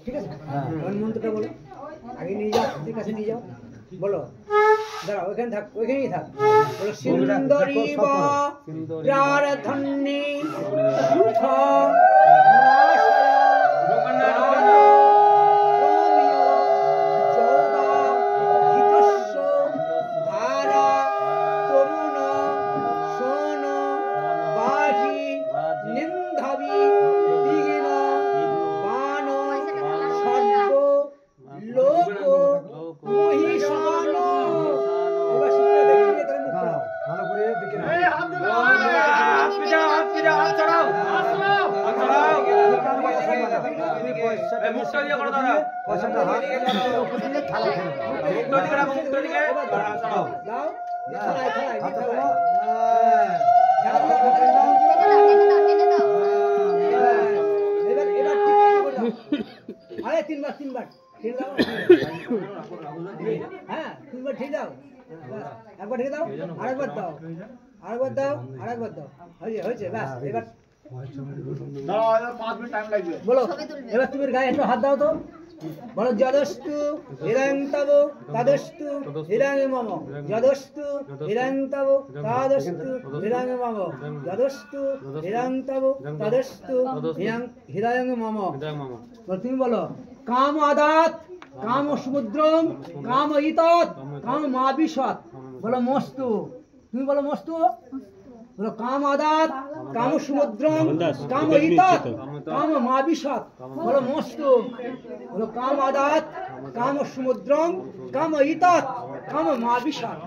ঠিক আছে কোন মন্ত্রটা বলো আগে নিয়ে যাও ঠিক আছে নিয়ে যাও বলো দাঁড়াও ওখানে থাক ওখানেই থাক বলো সুন্দরী বা প্রারধন্যে সুখ তিনবার হ্যাঁ তিনবার ঠিক দাও একবার ঠিক দাও আরেকবার দাও হয়েছে ব্যাস এবার বলো এবার তুমি গায়ে একটু হাত দাও তো বলো যদস্তু হিরং তব তদস্তু হিরং মম যদস্তু হিরং তব তদস্তু হিরং মম যদস্তু হিরং তব তদস্তু হিরং মম তুমি বলো কাম আদাত কাম সমুদ্রম কাম ইতৎ কাম মাবিশৎ বলো মস্তু তুমি বলো মস্তু বলো কাম আদাত কাম সমুদ্রম কাম ইতৎ কাম মাবিশৎ বলো মস্তু বলো কাম আদাত কাম সমুদ্রম কাম ইতৎ কাম মাবিশৎ